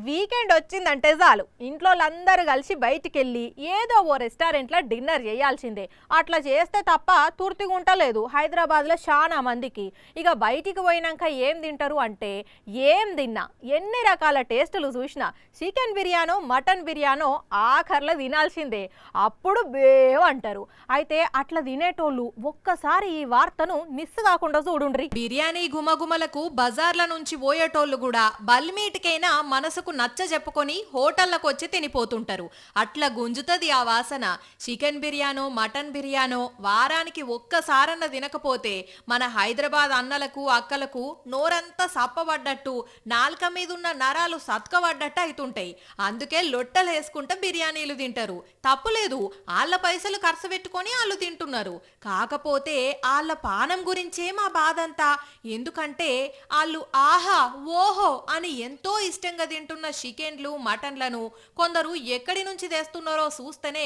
Weekend వచ్చిందంటే చాలు ఇంట్లో అందరూ కలిసి బయటికి వెళ్ళి ఏదో ఓ రెస్టారెంట్లో డిన్నర్ చేయాల్సిందే. అట్లా చేస్తే తప్ప తృప్తిగా ఉండలేదు హైదరాబాద్లో చాలా మందికి. ఇక బయటికి పోయినాక ఏం తింటారు అంటే ఏం తిన్నా ఎన్ని రకాల టేస్టులు చూసినా చికెన్ బిర్యానో మటన్ బిర్యానో ఆఖర్లో తినాల్సిందే. అప్పుడు బేవంటారు. అయితే అట్లా తినేటోళ్ళు ఒక్కసారి ఈ వార్తను మిస్ కాకుండా చూడుండ్రి. బిర్యానీ గుమగుమలకు బజార్ల నుంచి పోయేటోళ్ళు కూడా బల్మీటికైనా మనసుకు నచ్చ చెప్పుకొని హోటళ్లకు వచ్చి తినిపోతుంటారు. అట్లా గుంజుతుంది ఆ వాసన. చికెన్ బిర్యానో మటన్ బిర్యానో వారానికి ఒక్కసారన్న తినకపోతే మన హైదరాబాద్ అన్నలకు అక్కలకు నోరంతా సప్పబడ్డట్టు, నాలుక మీద ఉన్న నరాలు సత్కబడ్డట్టు అవుతుంటాయి. అందుకే లొట్టలు వేసుకుంటే బిర్యానీలు తింటారు. తప్పులేదు, వాళ్ళ పైసలు ఖర్చు పెట్టుకొని వాళ్ళు తింటున్నారు. కాకపోతే వాళ్ళ పానం గురించే మా బాధంతా. ఎందుకంటే వాళ్ళు ఆహా ఓహో అని ఎంతో ఇష్టంగా తింటున్న చికెన్లు మటన్లను కొందరు ఎక్కడి నుంచి తెస్తున్నారో చూస్తేనే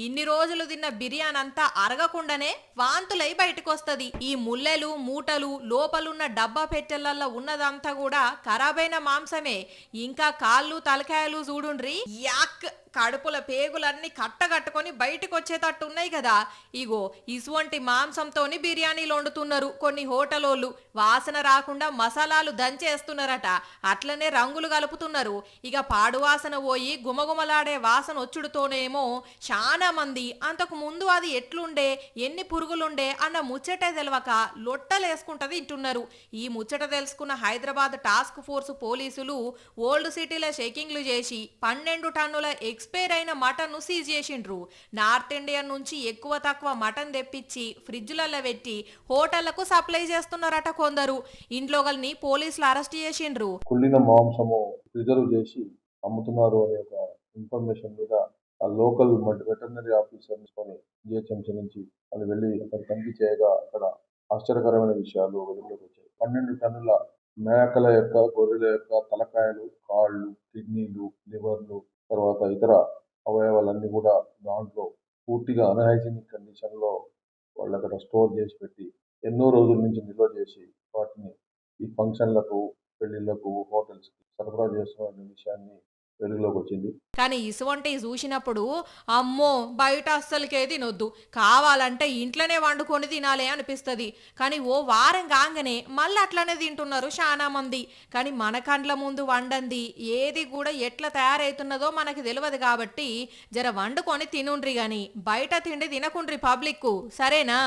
ఇన్ని రోజులు తిన్న బిర్యానీ అంతా అరగకుండానే వాంతులై బయటకు వస్తుంది. ఈ ముల్లెలు మూటలు లోపలున్న డబ్బా పెట్టెలల్లో ఉన్నదంతా కూడా ఖరాబైన మాంసమే. ఇంకా కాళ్ళు తలకాయలు చూడుండ్రి, యాక్ కడుపుల పేగులన్నీ కట్టగట్టుకొని బయటకు వచ్చేటట్టు ఉన్నాయి కదా. ఇగో ఇసువంటి మాంసంతోని బిర్యానీలు వండుతున్నారు కొన్ని హోటలోళ్ళు. వాసన రాకుండా మసాలాలు దంచేస్తున్నారట, అట్లనే రంగులు కలుపుతున్నారు. ఇక పాడు వాసన పోయి గుమగుమలాడే వాసన వచ్చుడుతోనేమో చాలా మంది అంతకు ముందు అది ఎట్లుండే ఎన్ని పురుగులుండే అన్న ముచ్చటే తెలవక లొట్టలేసుకుంటూ తింటున్నారు. ఈ ముచ్చట తెలుసుకున్న హైదరాబాద్ టాస్క్ ఫోర్స్ పోలీసులు ఓల్డ్ సిటీలో చెకింగ్లు చేసి 12 టన్నుల ఎక్స్పైర్ అయిన మటన్ ను సీజ్ చేసిండ్రు. నార్త్ ఇండియన్ నుంచి ఎక్కువ తక్కువ మటన్ తెప్పించి ఫ్రిడ్జ్లలో పెట్టి హోటళ్లకు సప్లై చేస్తున్నారట కొందరు. ఇంట్లోగల్ని పోలీసులు అరెస్ట్ చేసిండ్రు. కుళ్ళిన మాంసము ప్రిజర్వ్ చేసి అమ్ముతున్నారు అనే ఒక ఇన్ఫర్మేషన్ మీద ఆ లోకల్ వెటర్నరీ ఆఫీసర్ తీసుకొని జిహెచ్ఎంసీ నుంచి వాళ్ళు వెళ్ళి అక్కడ తనిఖీ చేయగా అక్కడ ఆశ్చర్యకరమైన విషయాలు వెలుగులోకి వచ్చాయి. 12 టన్నుల మేకల యొక్క గొర్రెల యొక్క తలకాయలు, కాళ్ళు, కిడ్నీలు, లివర్లు, తర్వాత ఇతర అవయవాలన్నీ కూడా దాంట్లో పూర్తిగా అన్హైజీనిక్ కండిషన్లో వాళ్ళు అక్కడ స్టోర్ చేసి పెట్టి ఎన్నో రోజుల నుంచి నిల్వ చేసి వాటిని ఈ ఫంక్షన్లకు, పెళ్లిళ్లకు, హోటల్స్కి సరఫరా చేస్తున్న విషయాన్ని వెలుగులోకి వచ్చింది. కానీ ఇసువంటి చూసినప్పుడు అమ్మో బయట అస్సలకే తినొద్దు, కావాలంటే ఇంట్లోనే వండుకొని తినాలి అనిపిస్తుంది. కానీ ఓ వారం కాగానే మళ్ళీ అట్లనే తింటున్నారు చాలా మంది. కానీ మన కండ్ల ముందు వండంది ఏది కూడా ఎట్లా తయారవుతున్నదో మనకి తెలియదు కాబట్టి జర వండుకొని తినుండ్రి, కానీ బయట తిండి తినకుండ్రి పబ్లిక్, సరేనా?